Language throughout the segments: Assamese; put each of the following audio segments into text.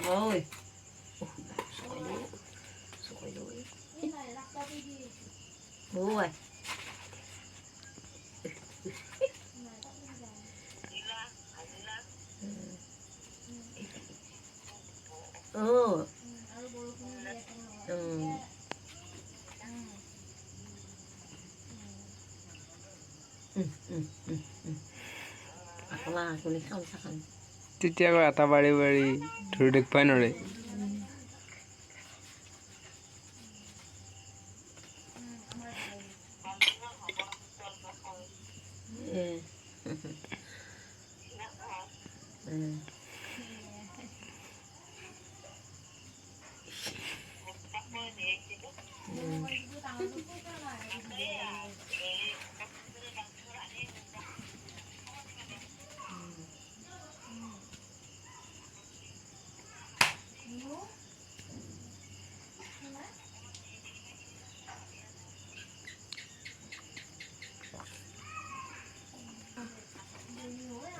Rồi. Sỏi rồi. Rồi. Ừ. Akala kuni খাম চাখাম তেতিয়া আকৌ এটা বাৰী বাৰী ধৰি দেখুৱাই নৰে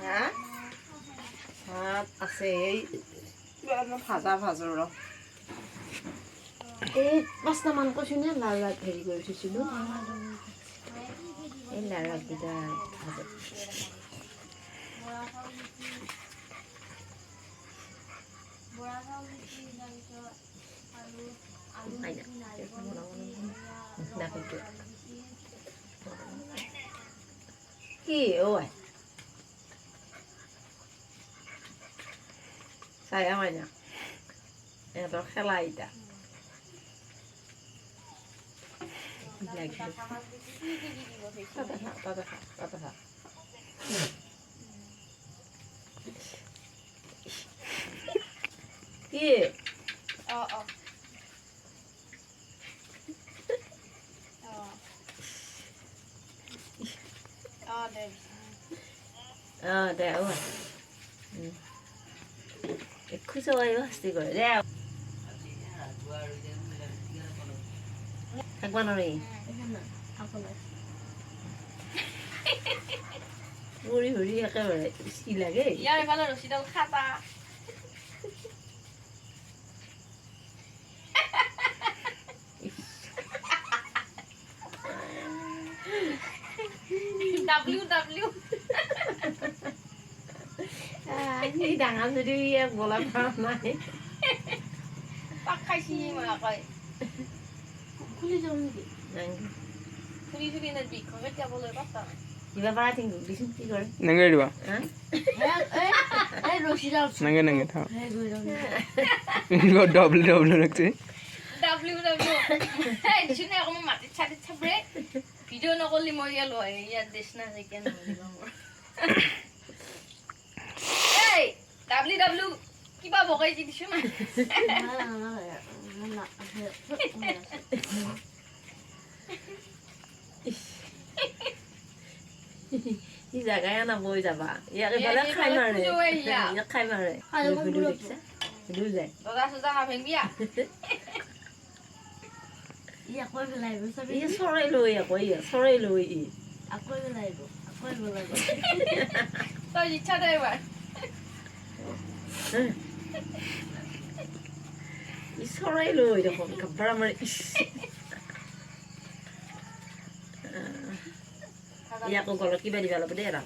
হ্যাঁ ভাত আছে এই ভাজা ভাজো ৰ এই 5টামান কৈছোঁ নে লাল লাল হেৰি কৰি থৈছিলোঁ এই লাল লালকেইটা ভাজে কি ঐ চাই আমাৰ না এহঁতৰ খেলা এতিয়া কি দে ঐ খুচো শাস্তি কৰে দে থাকবা নৰি মুড়ি হুড়ি একেবাৰে কি লাগে ইয়াৰ এফালে ৰছীডাল খাটা WW এই ডাঙৰ যদি বলা পৰা নাই পাক খাইছি মই কয় খুলি যাওঁ নেকি খুলি খুলি না বিষ কেতিয়া বলে পাতা কিবা পাৰা থিংকু দিছোন কি কৰে নেঙে দিবা এই ৰছীডাল নেঙে নেঙে থাক WW ৰাখছে WW এই দিছোন আকৌ মই মাটিত ছাটিত ছাবৰে ভিডিঅ' নকলি মই ইয়াত লয় ইয়াত দেশ না কেন এই WW কিবা বগাইছি দিছো না ই জাগায় না বই যাবা ইয়াকে বলে খাই মাৰে ইয়াক খাই মাৰে ভিডিঅ দেখিছা ভিডিঅ যায় দাদা সুজা না ভেংবিয়া ই আকৌ লাইব সব ই সৰাই লৈ আকৌ ই সৰাই লৈ ই আকৌ লাইব তই ইচ্ছা দেই বাৰ ই সৰাই লৈ দেখো কাপড় মাৰি ইয়াকো গলত কিবা দিবা লাগিব দেই ৰা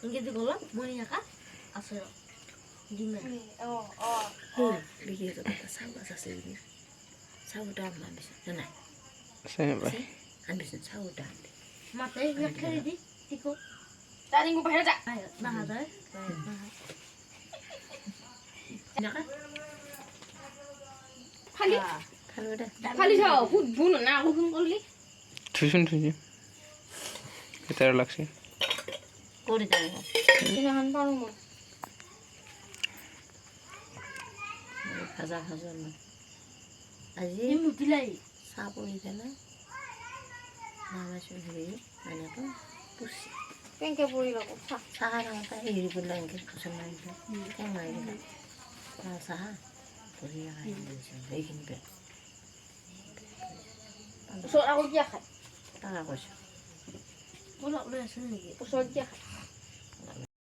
ইংকে দি গলত মই ইয়াকা আছে দিমে দেখি চাউল আছে চাউল দাম আনিছে নাই আনিছে চাউল দাম মাতে খেলি দি টিকো তারিং বাহিরে যা না যায় খালি খালি যাও খুব বুন না হুকুম করলি থুসুন কেতার লাগছে করে দাও এখন পারো মই ভাজা না আজি মুতিলাই চাহ পৰি না নামাইছোঁ হেৰি এনেকৈ পুচি কেনকে পৰি লব চাহ নামাই হেৰি কৰিলে এনেকৈ খুচৰি মাৰি দিলে কেং মাৰি দিলে চাহ পৰি এইখিনি বেয়া ওচৰত আকৌ কিয় খায় টাকা কৈছোঁ ওচৰত কিয় খায়